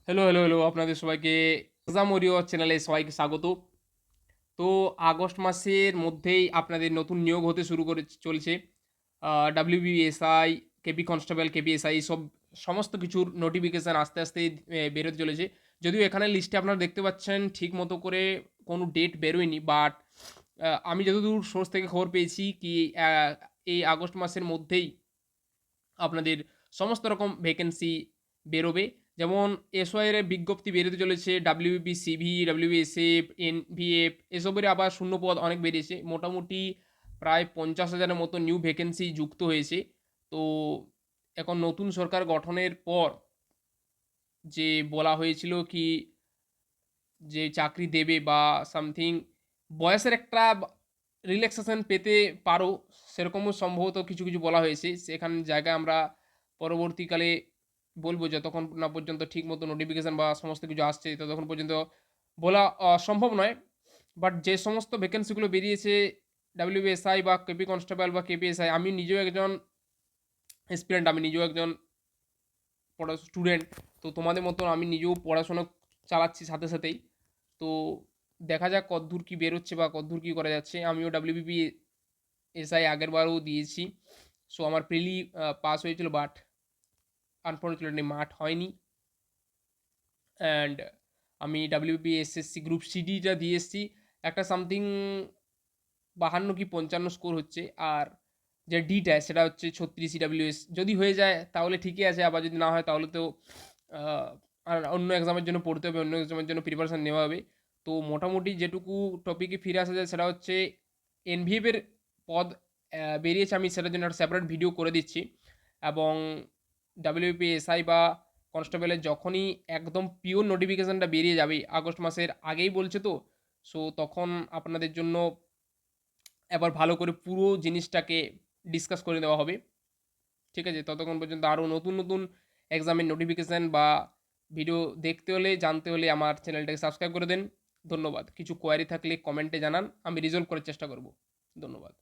Hello, hello, hello. আপনাদের সবাইকে exam Oreo চ্যানেলে সবাইকে স্বাগত। তো আগস্ট মাসের মধ্যেই আপনাদের নতুন নিয়োগ হতে শুরু করে চলছে। ডাব্লিউবিএসআই, কেপি কনস্টেবল, কেপিএসআই সব সমস্ত কিছুর নোটিফিকেশন আস্তে, আস্তে বেরোতে চলেছে। যদিও এখানে লিস্টে আপনারা দেখতে পাচ্ছেন ঠিক মতো করে কোনো ডেট বেরোয়নি। বাট আমি যতদূর সোর্স থেকে খবর পেয়েছি কি আ এই আগস্ট মাসের মধ্যেই আপনাদের সমস্ত রকম ভ্যাকেন্সি বেরোবে। যেমন এসওআই এর বিজ্ঞপ্তি বেরোতে চলেছে, ডাব্লিউবিপি, সিভি, ডাব্লিউবিএসএফ, এনভিএফ এসবের আবার শূন্যপদ অনেক বেরিয়েছে। মোটামুটি প্রায় ৫০,০০০-এর মতো নিউ ভ্যাকেন্সি যুক্ত হয়েছে। তো এখন নতুন সরকার গঠনের পর যে বলা হয়েছিল কি যে চাকরি দেবে বা সামথিং বয়সের একটা রিল্যাক্সেশন পেতে পারো, সেরকমও সম্ভবত কিছু কিছু বলা হয়েছে। সেখান জায়গায় আমরা পরবর্তীকালে বলবো, যতক্ষণ না পর্যন্ত ঠিক মতো নোটিফিকেশান বা সমস্ত কিছু আসছে ততক্ষণ পর্যন্ত বলা সম্ভব নয়। বাট যে সমস্ত ভ্যাকেন্সিগুলো বেরিয়েছে ডাব্লিউবিএসআই বা কেপি কনস্টেবল বা কেপিএসআই, আমি নিজেও একজন এসপিরেন্ট, আমি নিজেও একজন স্টুডেন্ট। তো তোমাদের মতন আমি নিজেও পড়াশোনা চালাচ্ছি সাথে সাথেই। তো দেখা যাক কতদূর কী বেরোচ্ছে বা কতদূর কী করা যাচ্ছে। আমিও ডাব্লিউবিপি এসআই আগের বারও দিয়েছি। সো আমার প্রিলি পাস হয়েছিল, বাট আনফর্চুনেটলি মাঠ হয়নি। অ্যান্ড আমি ডাব্লিউবিপি এসএসসি গ্রুপ সিডিটা দিয়ে এসেছি। একটা সামথিং ৫২ কি ৫৫ স্কোর হচ্ছে। আর যে ডিটা সেটা হচ্ছে ৩৬ সিডাব্লিউএস। যদি হয়ে যায় তাহলে ঠিকই আছে, আবার যদি না হয় তাহলে তো আহ, আর অন্য এক্সামের জন্য পড়তে হবে, অন্য এক্সামের জন্য প্রিপারেশান নেওয়া হবে। তো মোটামুটি যেটুকু টপিকে ফিরে আসা যায় সেটা হচ্ছে এনভিএফ এর পদ বেরিয়েছে। আমি সেটার জন্য একটা সেপারেট ভিডিও করে দিচ্ছি। এবং ডাব্লিউপিএসআই বা কনস্টেবলের যখনই একদম পিওর নোটিফিকেশানটা বেরিয়ে যাবে আগস্ট মাসের আগেই বলছে তো, সো তখন আপনাদের জন্য এবার ভালো করে পুরো জিনিসটাকে ডিসকাস করে দেওয়া হবে। ঠিক আছে? ততক্ষণ পর্যন্ত আরও নতুন নতুন এক্সামের নোটিফিকেশান বা ভিডিও দেখতে হলে, জানতে হলে আমার চ্যানেলটাকে সাবস্ক্রাইব করে দেন। ধন্যবাদ। কিছু কোয়ারি থাকলে কমেন্টে জানান, আমি রিজলভ করার চেষ্টা করব। ধন্যবাদ।